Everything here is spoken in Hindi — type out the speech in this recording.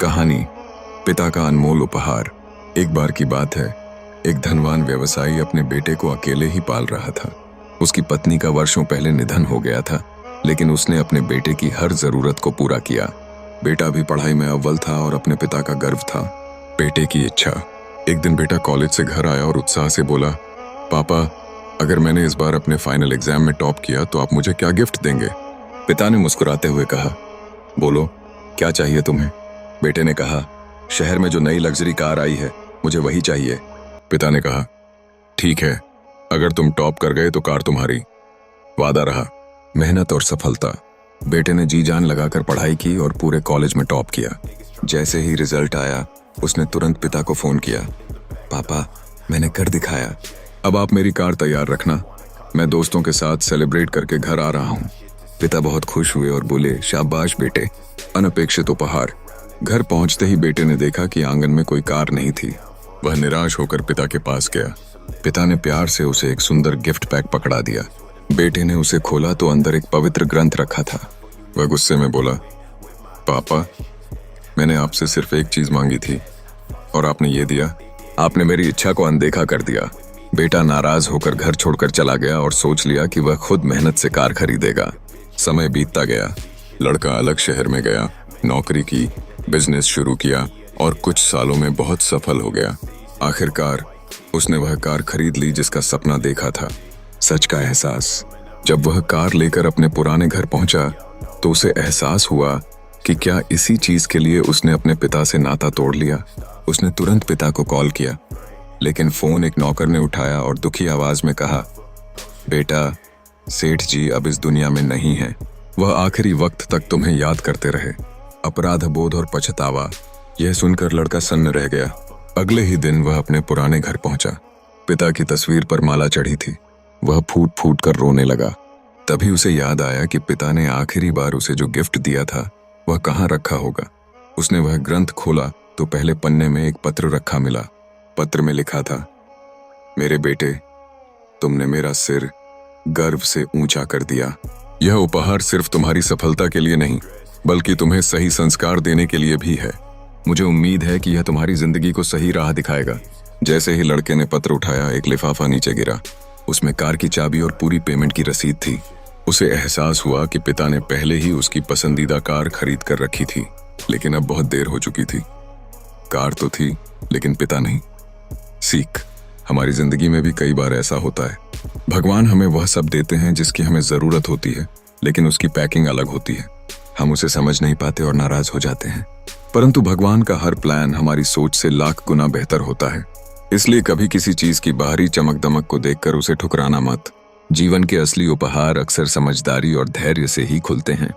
कहानी पिता का अनमोल उपहार। एक बार की बात है, एक धनवान व्यवसायी अपने बेटे को अकेले ही पाल रहा था। उसकी पत्नी का वर्षों पहले निधन हो गया था, लेकिन उसने अपने बेटे की हर जरूरत को पूरा किया। बेटा भी पढ़ाई में अव्वल था और अपने पिता का गर्व था। बेटे की इच्छा। एक दिन बेटा कॉलेज से घर आया और उत्साह से बोला, पापा, अगर मैंने इस बार अपने फाइनल एग्जाम में टॉप किया तो आप मुझे क्या गिफ्ट देंगे? पिता ने मुस्कुराते हुए कहा, बोलो, क्या चाहिए तुम्हें? बेटे ने कहा, शहर में जो नई लग्जरी कार आई है, मुझे वही चाहिए। पिता ने कहा, ठीक है, अगर तुम टॉप कर गए तो कार तुम्हारी। वादा रहा। मेहनत और सफलता। बेटे ने जी जान लगाकर पढ़ाई की और पूरे कॉलेज में टॉप किया। जैसे ही रिजल्ट आया, उसने तुरंत पिता को फोन किया, पापा, मैंने कर दिखाया, अब आप मेरी कार तैयार रखना, मैं दोस्तों के साथ सेलिब्रेट करके घर आ रहा हूँ। पिता बहुत खुश हुए और बोले, शाबाश बेटे, अनपेक्षित उपहार। घर पहुंचते ही बेटे ने देखा कि आंगन में कोई कार नहीं थी। वह निराश होकर पिता के पास गया। पिता ने प्यार से उसे एक सुंदर गिफ्ट पैक पकड़ा दिया। बेटे ने उसे खोला तो अंदर एक पवित्र ग्रंथ रखा था। वह गुस्से में बोला, पापा, मैंने आपसे सिर्फ एक चीज मांगी थी और आपने ये दिया। आपने मेरी इच्छा को अनदेखा कर दिया। बेटा नाराज होकर घर छोड़कर चला गया और सोच लिया कि वह खुद मेहनत से कार खरीदेगा। समय बीतता गया। लड़का अलग शहर में गया, नौकरी की, बिजनेस शुरू किया और कुछ सालों में बहुत सफल हो गया। आखिरकार उसने वह कार खरीद ली जिसका सपना देखा था। सच का एहसास। जब वह कार लेकर अपने पुराने घर पहुंचा तो उसे एहसास हुआ कि क्या इसी चीज के लिए उसने अपने पिता से नाता तोड़ लिया। उसने तुरंत पिता को कॉल किया, लेकिन फोन एक नौकर ने उठाया और दुखी आवाज में कहा, बेटा, सेठ जी अब इस दुनिया में नहीं है। वह आखिरी वक्त तक तुम्हें याद करते रहे। अपराध बोध और पछतावा। यह सुनकर लड़का सन्न रह गया। अगले ही दिन वह अपने पुराने घर पहुंचा। पिता की तस्वीर पर माला चढ़ी थी। वह फूट फूट कर रोने लगा। तभी उसे याद आया कि पिता ने आखिरी बार उसे जो गिफ्ट दिया था वह कहाँ रखा होगा। उसने वह ग्रंथ खोला तो पहले पन्ने में एक पत्र रखा मिला। पत्र में लिखा था, मेरे बेटे, तुमने मेरा सिर गर्व से ऊंचा कर दिया। यह उपहार सिर्फ तुम्हारी सफलता के लिए नहीं, बल्कि तुम्हें सही संस्कार देने के लिए भी है। मुझे उम्मीद है कि यह तुम्हारी जिंदगी को सही राह दिखाएगा। जैसे ही लड़के ने पत्र उठाया, एक लिफाफा नीचे गिरा। उसमें कार की चाबी और पूरी पेमेंट की रसीद थी। उसे एहसास हुआ कि पिता ने पहले ही उसकी पसंदीदा कार खरीद कर रखी थी, लेकिन अब बहुत देर हो चुकी थी। कार तो थी, लेकिन पिता नहीं। सीख। हमारी जिंदगी में भी कई बार ऐसा होता है। भगवान हमें वह सब देते हैं जिसकी हमें जरूरत होती है, लेकिन उसकी पैकिंग अलग होती है। हम उसे समझ नहीं पाते और नाराज हो जाते हैं। परंतु भगवान का हर प्लान हमारी सोच से लाख गुना बेहतर होता है। इसलिए कभी किसी चीज की बाहरी चमक दमक को देखकर उसे ठुकराना मत। जीवन के असली उपहार अक्सर समझदारी और धैर्य से ही खुलते हैं।